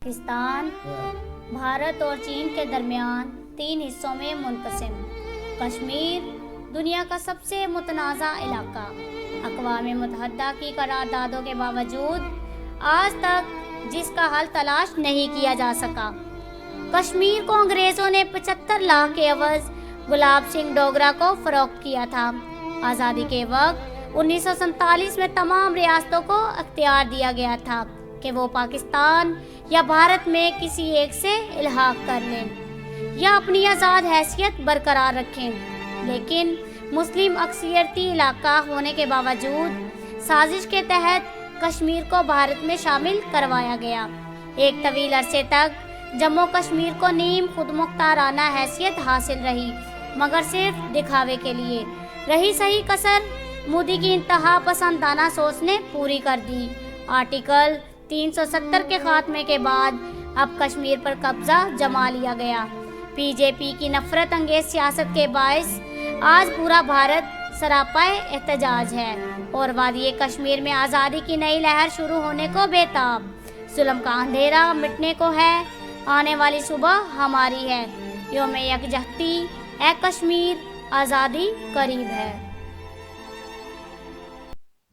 पाकिस्तान भारत और चीन के दरमियान 3 हिस्सों में मुनक़सिम। कश्मीर दुनिया का सबसे मुतनाज़ा इलाका, अक़वाम मुत्तहिदा की करारदादों के बावजूद आज तक जिसका हल तलाश नहीं किया जा सका। कश्मीर को अंग्रेज़ों ने 75 लाख के एवज़ गुलाब सिंह डोगरा को फ़रोख्त किया था। आज़ादी के वक्त 1947 में तमाम रियासतों को अख्तियार दिया गया था कि वो पाकिस्तान या भारत में किसी एक से इल्हाक कर लें या अपनी आज़ाद हैसियत बरकरार रखें, लेकिन मुस्लिम अक्सरियती इलाका होने के बावजूद साजिश के तहत कश्मीर को भारत में शामिल करवाया गया। एक तवील अरसे तक जम्मू कश्मीर को नीम खुदमुख्ताराना हैसियत हासिल रही, मगर सिर्फ दिखावे के लिए। रही सही कसर मोदी की इंतहा पसंदाना सोच ने पूरी कर दी। आर्टिकल 370 के खात्मे के बाद अब कश्मीर पर कब्जा जमा लिया गया। बीजेपी की नफरत अंगेज सियासत के बायस आज पूरा भारत सरापाए एहतजाज है और वादी कश्मीर में आज़ादी की नई लहर शुरू होने को बेताब। जुल्म का अंधेरा मिटने को है, आने वाली सुबह हमारी है। यौम यकजहती ए कश्मीर, आज़ादी करीब है।